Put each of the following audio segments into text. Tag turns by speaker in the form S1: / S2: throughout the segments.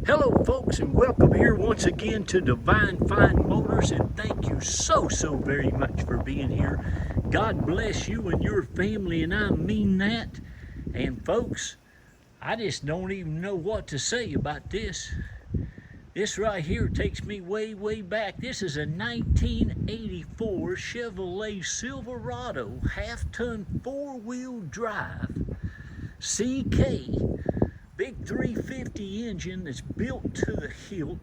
S1: Hello folks, and welcome here once again to Divine Fine Motors, and thank you so very much for being here. God bless you and your family, and I mean that. And folks, I just don't even know what to say about this. This right here takes me way back. This is a 1984 Chevrolet Silverado half-ton four-wheel drive CK. Big 350 engine that's built to the hilt.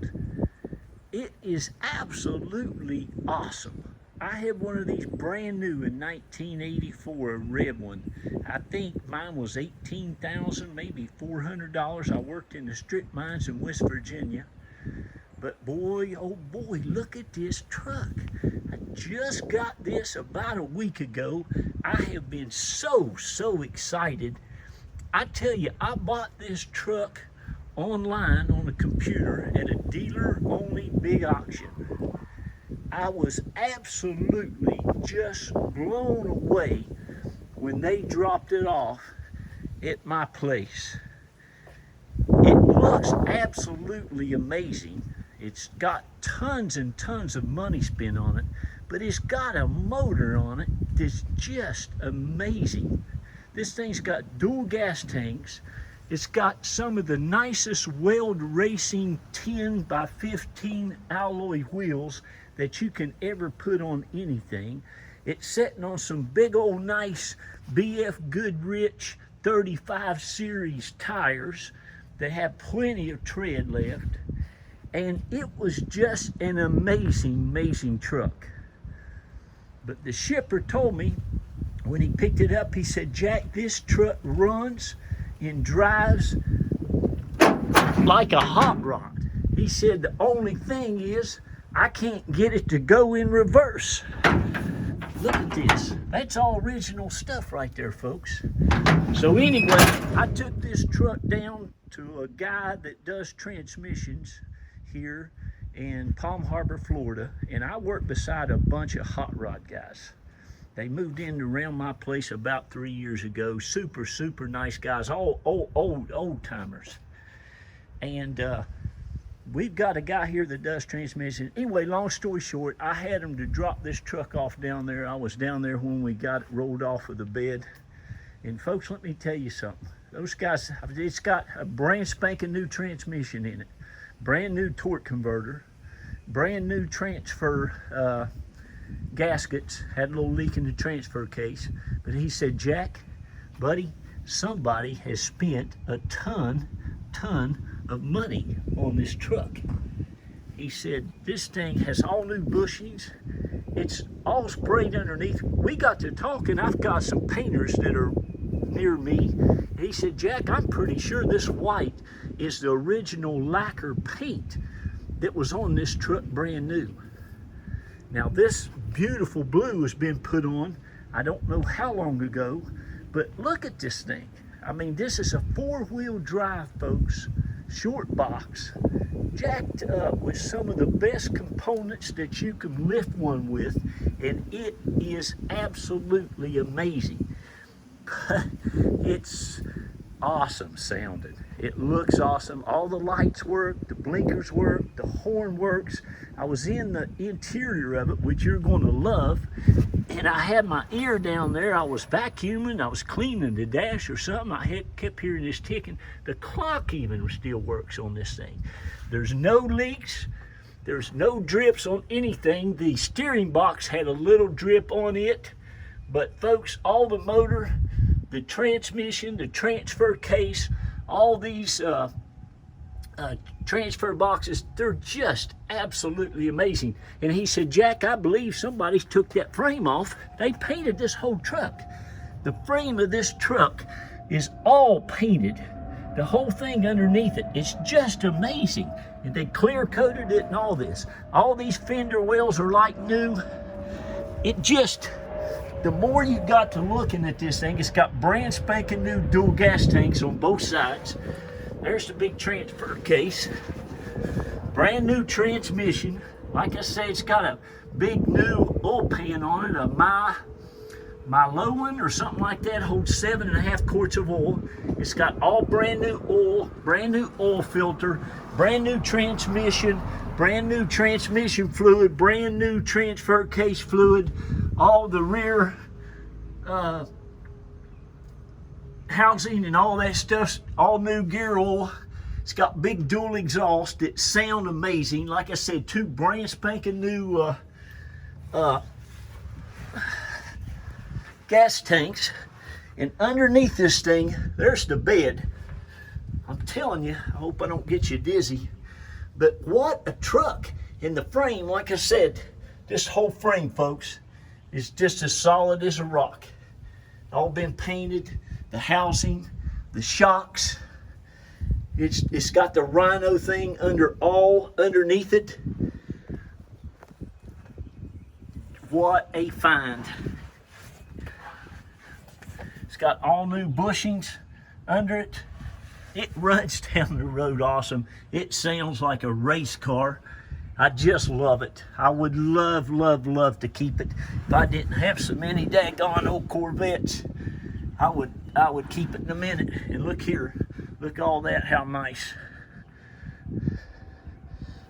S1: It is absolutely awesome. I have one of these brand new in 1984, a red one. I think mine was $18,000, maybe $400. I worked in the strip mines in West Virginia. But boy, oh boy, look at this truck. I just got this about a week ago. I have been so excited. I tell you, I bought this truck online on the computer at a dealer-only big auction. I was absolutely just blown away when they dropped it off at my place. It looks absolutely amazing. It's got tons and tons of money spent on it, but it's got a motor on it that's just amazing. This thing's got dual gas tanks. It's got some of the nicest Weld Racing 10 by 15 alloy wheels that you can ever put on anything. It's sitting on some big old nice BF Goodrich 35 series tires that have plenty of tread left. And it was just an amazing truck. But the shipper told me, when he picked it up, he said, "Jack, this truck runs and drives like a hot rod." He said, "The only thing is, I can't get it to go in reverse." Look at this. That's all original stuff right there, folks. So anyway, I took this truck down to a guy that does transmissions here in Palm Harbor, Florida, and I work beside a bunch of hot rod guys. They moved in around my place about 3 years ago. Super nice guys, all old timers. And we've got a guy here that does transmission. Anyway, long story short, I had him to drop this truck off down there. I was down there when we got it rolled off of the bed. And folks, let me tell you something. Those guys, it's got a brand spanking new transmission in it, brand new torque converter, brand new transfer gaskets, had a little leak in the transfer case. But he said, "Jack, buddy, somebody has spent a ton of money on this truck." He said, "This thing has all new bushings. It's all sprayed underneath." We got to talking. I've got some painters that are near me. He said, "Jack, I'm pretty sure this white is the original lacquer paint that was on this truck brand new. Now this beautiful blue has been put on, I don't know how long ago, but look at this thing. I mean, this is a four-wheel drive, folks, short box, jacked up with some of the best components that you can lift one with, and it is absolutely amazing. It's awesome sounding. It looks awesome. All the lights work, the blinkers work, the horn works. I was in the interior of it, which you're going to love, and I had my ear down there. I was vacuuming, I was cleaning the dash or something. I kept hearing this ticking. The clock even still works on this thing. There's no leaks. There's no drips on anything. The steering box had a little drip on it, but folks, all the motor, the transmission, the transfer case, all these transfer boxes, they're just absolutely amazing. And he said, "Jack, I believe somebody took that frame off. They painted this whole truck. The frame of this truck is all painted. The whole thing underneath it, it's just amazing. And they clear coated it and all this. All these fender wells are like new. It just, the more you got to looking at this thing, it's got brand spanking new dual gas tanks on both sides. There's the big transfer case. Brand new transmission. Like I say, it's got a big new oil pan on it, a My low one or something like that holds 7.5 quarts of oil. It's got all brand new oil filter, brand new transmission fluid, brand new transfer case fluid, all the rear housing and all that stuff, all new gear oil. It's got big dual exhaust that sound amazing. Like I said, 2 brand spanking new gas tanks. And underneath this thing, there's the bed. I'm telling you, I hope I don't get you dizzy. But what a truck. In the frame, like I said, this whole frame, folks, is just as solid as a rock. All been painted, the housing, the shocks. It's got the Rhino thing underneath it. What a find. It's got all new bushings under it. It runs down the road awesome. It sounds like a race car. I just love it. I would love to keep it. If I didn't have so many daggone old Corvettes, I would keep it in a minute. And look here, look all that, how nice.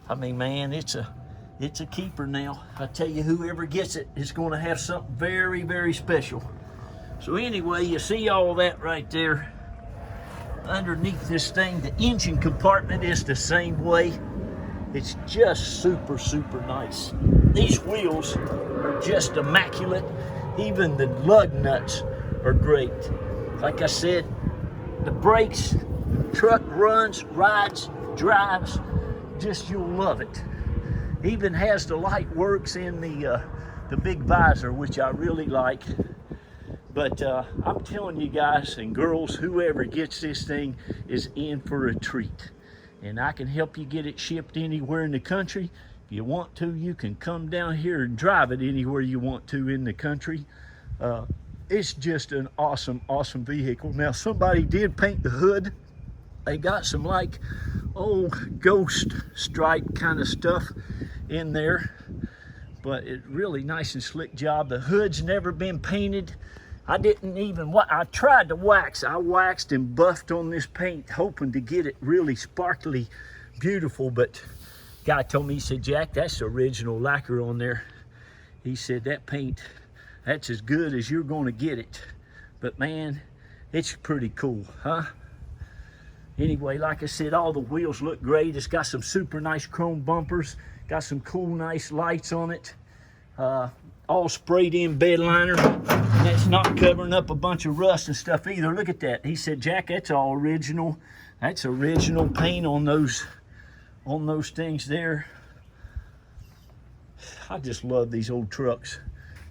S1: I mean, man, it's a keeper now. I tell you, whoever gets it is going to have something very special. So anyway, you see all that right there. Underneath this thing, the engine compartment is the same way. It's just super nice. These wheels are just immaculate. Even the lug nuts are great. Like I said, the brakes, truck runs, rides, drives, just you'll love it. Even has the light works in the big visor, which I really like. But I'm telling you guys and girls, whoever gets this thing is in for a treat. And I can help you get it shipped anywhere in the country. If you want to, you can come down here and drive it anywhere you want to in the country. It's just an awesome vehicle. Now, somebody did paint the hood. They got some like old ghost stripe kind of stuff in there. But it's really nice and slick job. The hood's never been painted. I tried to wax. I waxed and buffed on this paint, hoping to get it really sparkly, beautiful. But guy told me, he said, Jack, that's the original lacquer on there. He said, that paint, that's as good as you're going to get it. But man, it's pretty cool, huh? Anyway, like I said, all the wheels look great. It's got some super nice chrome bumpers, got some cool, nice lights on it. All sprayed in bed liner. That's not covering up a bunch of rust and stuff either. Look at that. He said, Jack, that's all original. That's original paint on those things there. I just love these old trucks.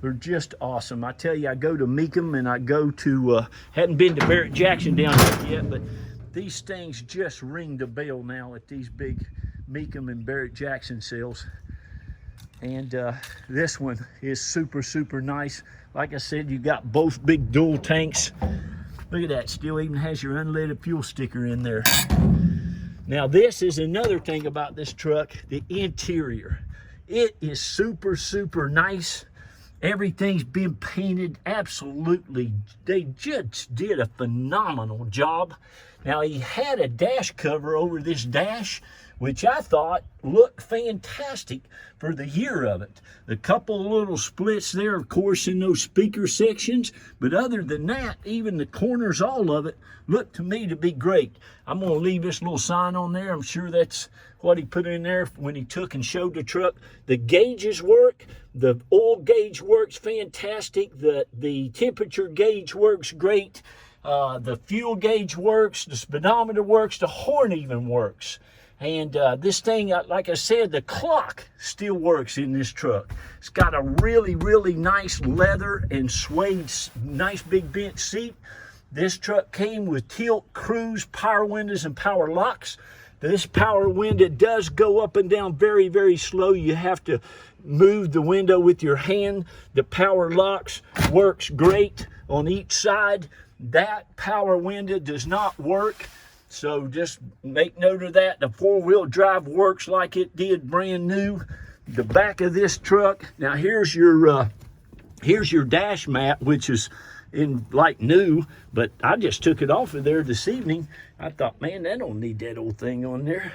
S1: They're just awesome. I tell you, I go to Meekum and I go to, hadn't been to Barrett Jackson down here yet, but these things just ring the bell now at these big Meekum and Barrett Jackson sales. And this one is super nice. Like I said, you got both big dual tanks. Look at that, still even has your unleaded fuel sticker in there. Now this is another thing about this truck, the interior. It is super nice. Everything's been painted absolutely. They just did a phenomenal job. Now he had a dash cover over this dash, which I thought looked fantastic for the year of it. A couple of little splits there, of course, in those speaker sections, but other than that, even the corners, all of it, looked to me to be great. I'm gonna leave this little sign on there. I'm sure that's what he put in there when he took and showed the truck. The gauges work, the oil gauge works fantastic, the temperature gauge works great, the fuel gauge works, the speedometer works, the horn even works. And this thing, like I said, the clock still works in this truck. It's got a really nice leather and suede, nice big bench seat. This truck came with tilt, cruise, power windows, and power locks. This power window does go up and down very slow. You have to move the window with your hand. The power locks works great on each side. That power window does not work. So just make note of that. The four-wheel drive works like it did brand new. The back of this truck, now here's your Here's your dash mat, which is in like new, but I just took it off of there this evening. I thought, man, I don't need that old thing on there.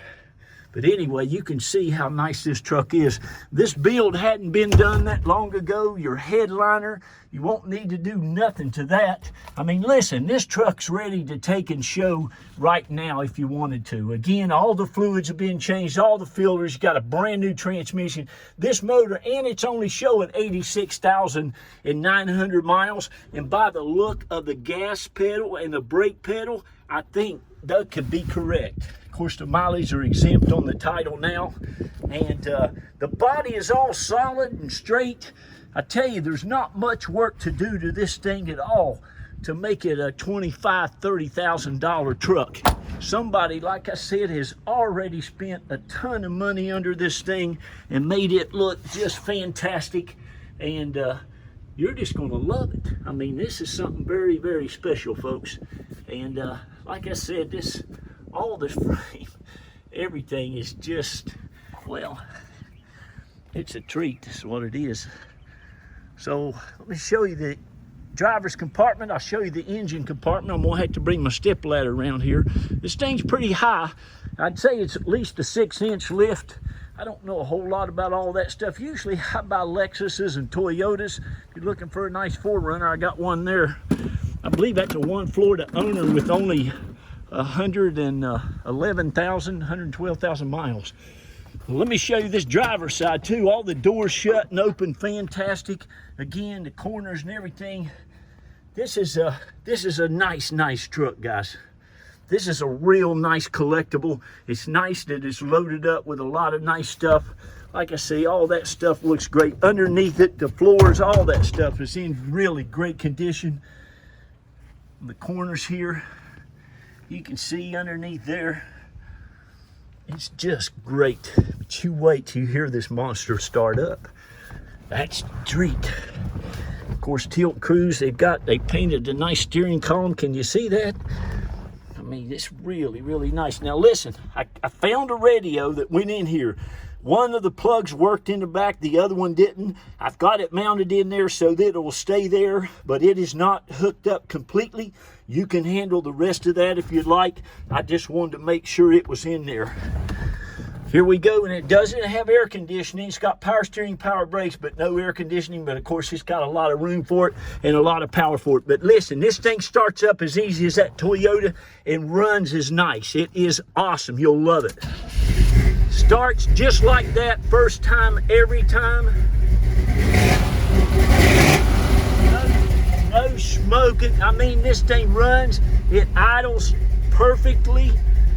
S1: But anyway, you can see how nice this truck is. This build hadn't been done that long ago. Your headliner, you won't need to do nothing to that. I mean, listen, this truck's ready to take and show right now if you wanted to. Again, all the fluids have been changed, all the filters, you got a brand new transmission. This motor, and it's only showing 86,900 miles. And by the look of the gas pedal and the brake pedal, I think that could be correct. Of course, the mileage are exempt on the title now, and the body is all solid and straight. I tell you, there's not much work to do to this thing at all to make it a $25,000, $30,000 truck. Somebody, like I said, has already spent a ton of money under this thing and made it look just fantastic, and you're just going to love it. I mean, this is something very, very special, folks. And like I said, all this frame, everything is just, well, it's a treat. That's what it is. So let me show you the driver's compartment. I'll show you the engine compartment. I'm gonna have to bring my step ladder around here. This thing's pretty high. I'd say it's at least a 6-inch lift. I don't know a whole lot about all that stuff. Usually I buy Lexuses and Toyotas. If you're looking for a nice 4Runner, I got one there. I believe that's a one Florida owner with only 112,000 miles. Well, let me show you this driver's side too. All the doors shut and open, fantastic. Again, the corners and everything. This is a nice truck, guys. This is a real nice collectible. It's nice that it's loaded up with a lot of nice stuff. Like I say, all that stuff looks great. Underneath it, the floors, all that stuff is in really great condition. The corners here, you can see underneath there, it's just great. But you wait till you hear this monster start up. That's the treat. Of course, tilt cruise, they painted a nice steering column. Can you see that? I mean, it's really, really nice. Now listen, I found a radio that went in here. One of the plugs worked in the back, the other one didn't. I've got it mounted in there so that it will stay there, but it is not hooked up completely. You can handle the rest of that if you'd like. I just wanted to make sure it was in there. Here we go, and it doesn't have air conditioning. It's got power steering, power brakes, but no air conditioning. But of course, it's got a lot of room for it and a lot of power for it. But listen, this thing starts up as easy as that Toyota and runs as nice. It is awesome. You'll love it. Starts just like that, first time, every time. No smoking. I mean, this thing runs, it idles perfectly.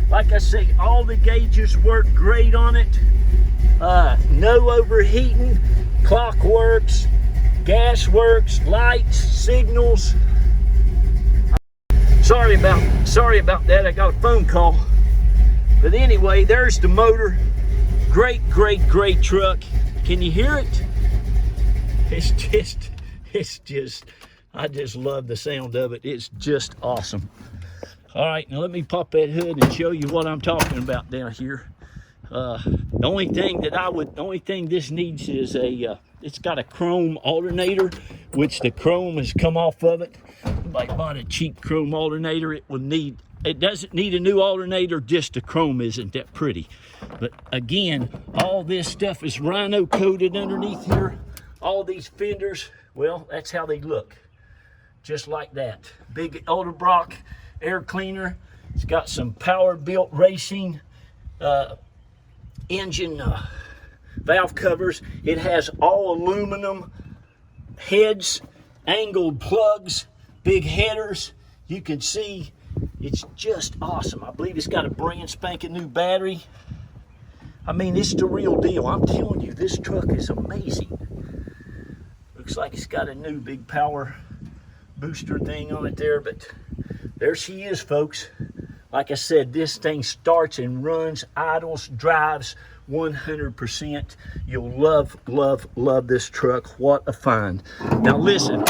S1: Like I say, all the gauges work great on it. No overheating, clock works, gas works, lights, signals. Sorry about that, I got a phone call. But anyway, there's the motor. Great, great, great truck. Can you hear it? It's just, I just love the sound of it. It's just awesome. All right, now let me pop that hood and show you what I'm talking about down here. The only thing this needs is it's got a chrome alternator, which the chrome has come off of it. Somebody bought a cheap chrome alternator. It doesn't need a new alternator, just the chrome isn't that pretty. But again, all this stuff is rhino coated underneath here. All these fenders, well, that's how they look. Just like that. Big Edelbrock air cleaner. It's got some power built racing engine valve covers. It has all aluminum heads, angled plugs, big headers. You can see it's just awesome. I believe it's got a brand spanking new battery. I mean, it's the real deal. I'm telling you, this truck is amazing. Looks like it's got a new big power booster thing on it there, but there she is, folks. Like I said, this thing starts and runs, idles, drives 100%. You'll love, love, love this truck. What a find. Now listen,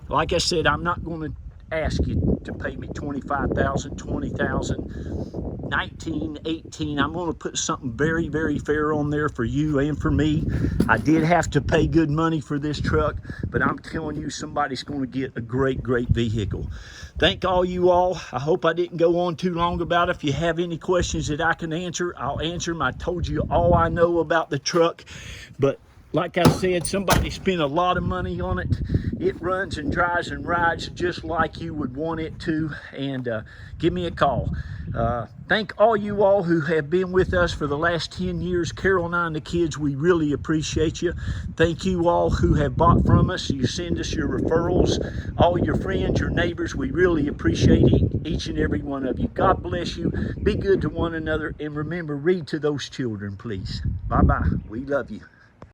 S1: like I said, I'm not going to ask you to pay me $25,000, $20,000. 1918. I'm going to put something very, very fair on there for you and for me. I did have to pay good money for this truck, but I'm telling you, somebody's going to get a great, great vehicle. Thank all you all. I hope I didn't go on too long about it. If you have any questions that I can answer, I'll answer them. I told you all I know about the truck, but like I said, somebody spent a lot of money on it. It runs and drives and rides just like you would want it to. And give me a call. Thank all you all who have been with us for the last 10 years. Carol and I and the kids, we really appreciate you. Thank you all who have bought from us. You send us your referrals, all your friends, your neighbors. We really appreciate each and every one of you. God bless you. Be good to one another. And remember, read to those children, please. Bye-bye. We love you.